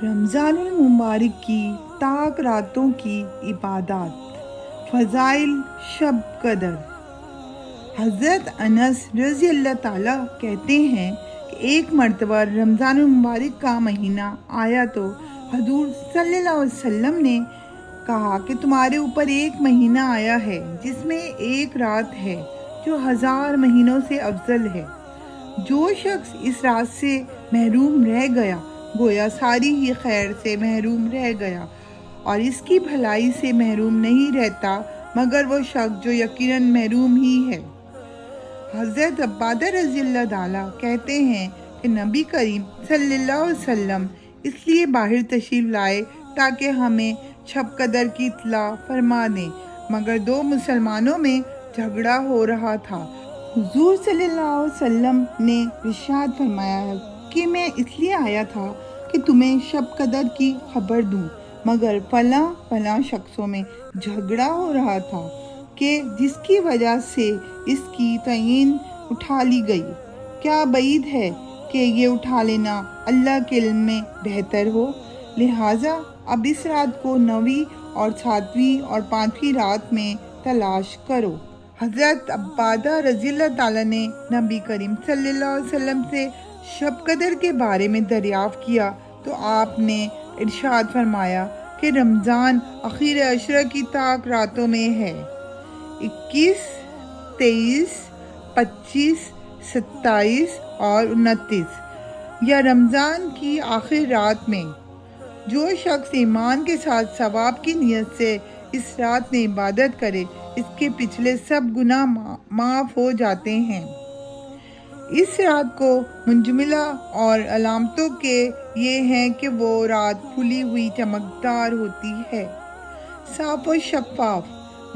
رمضان المبارک کی تاک راتوں کی عبادات، فضائل شب قدر۔ حضرت انس رضی اللہ تعالیٰ کہتے ہیں کہ ایک مرتبہ رمضان المبارک کا مہینہ آیا تو حضور صلی اللہ علیہ وسلم نے کہا کہ تمہارے اوپر ایک مہینہ آیا ہے جس میں ایک رات ہے جو 1000 مہینوں سے افضل ہے۔ جو شخص اس رات سے محروم رہ گیا گویا ساری ہی خیر سے محروم رہ گیا، اور اس کی بھلائی سے محروم نہیں رہتا مگر وہ شخص جو یقیناً محروم ہی ہے۔ حضرت عبادہ رضی اللہ تعالیٰ کہتے ہیں کہ نبی کریم صلی اللہ علیہ وسلم اس لیے باہر تشریف لائے تاکہ ہمیں شب قدر کی اطلاع فرما دیں، مگر دو مسلمانوں میں جھگڑا ہو رہا تھا۔ حضور صلی اللہ علیہ وسلم نے ارشاد فرمایا ہے کہ میں اس لیے آیا تھا کہ تمہیں شب قدر کی خبر دوں، مگر فلاں شخصوں میں جھگڑا ہو رہا تھا کہ جس کی وجہ سے اس کی تعین اٹھا لی گئی۔ کیا بعید ہے کہ یہ اٹھا لینا اللہ کے علم میں بہتر ہو، لہٰذا اب اس رات کو 9ویں اور 7ویں اور 5ویں رات میں تلاش کرو۔ حضرت عبادہ رضی اللہ تعالیٰ نے نبی کریم صلی اللہ علیہ وسلم سے شب قدر کے بارے میں دریافت کیا تو آپ نے ارشاد فرمایا کہ رمضان آخر عشرہ کی تاک راتوں میں ہے، 21، 23، 25، 27 اور 29، یا رمضان کی آخر رات میں۔ جو شخص ایمان کے ساتھ ثواب کی نیت سے اس رات میں عبادت کرے اس کے پچھلے سب گناہ معاف ہو جاتے ہیں۔ اس رات کو منجملہ اور علامتوں کے یہ ہیں کہ وہ رات کھلی ہوئی چمکدار ہوتی ہے، صاف و شفاف،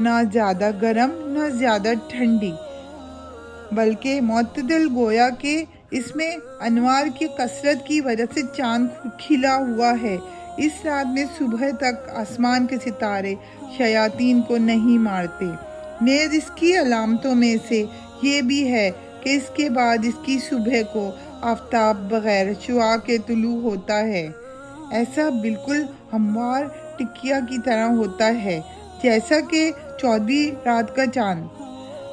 نہ زیادہ گرم نہ زیادہ ٹھنڈی، بلکہ معتدل، گویا کہ اس میں انوار کی کثرت کی وجہ سے چاند کھلا ہوا ہے۔ اس رات میں صبح تک آسمان کے ستارے شیاطین کو نہیں مارتے۔ نیز اس کی علامتوں میں سے یہ بھی ہے کہ اس کے بعد اس کی صبح کو آفتاب بغیر شعاع کے طلوع ہوتا ہے، ایسا بالکل ہموار ٹکیا کی طرح ہوتا ہے جیسا کہ 14ویں رات کا چاند۔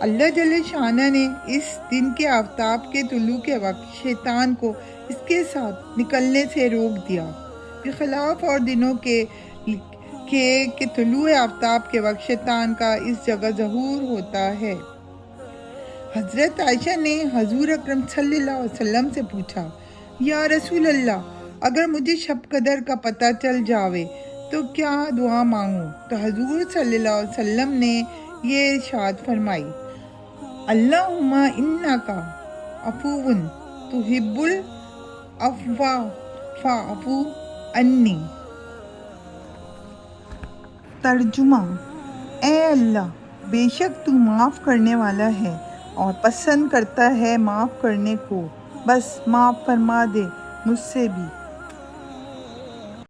اللہ جل شانہ نے اس دن کے آفتاب کے طلوع کے وقت شیطان کو اس کے ساتھ نکلنے سے روک دیا، بخلاف اور دنوں کے کہ طلوع آفتاب کے وقت شیطان کا اس جگہ ظہور ہوتا ہے۔ حضرت عائشہ نے حضور اکرم صلی اللہ علیہ وسلم سے پوچھا، یا رسول اللہ، اگر مجھے شب قدر کا پتہ چل جاوے تو کیا دعا مانگوں؟ تو حضور صلی اللہ علیہ وسلم نے یہ ارشاد فرمائی، اللہم انکا عفو تحب العفو فاعف عنی۔ ترجمہ: اے اللہ، بے شک تو معاف کرنے والا ہے اور پسند کرتا ہے معاف کرنے کو، بس معاف فرما دے مجھ سے بھی۔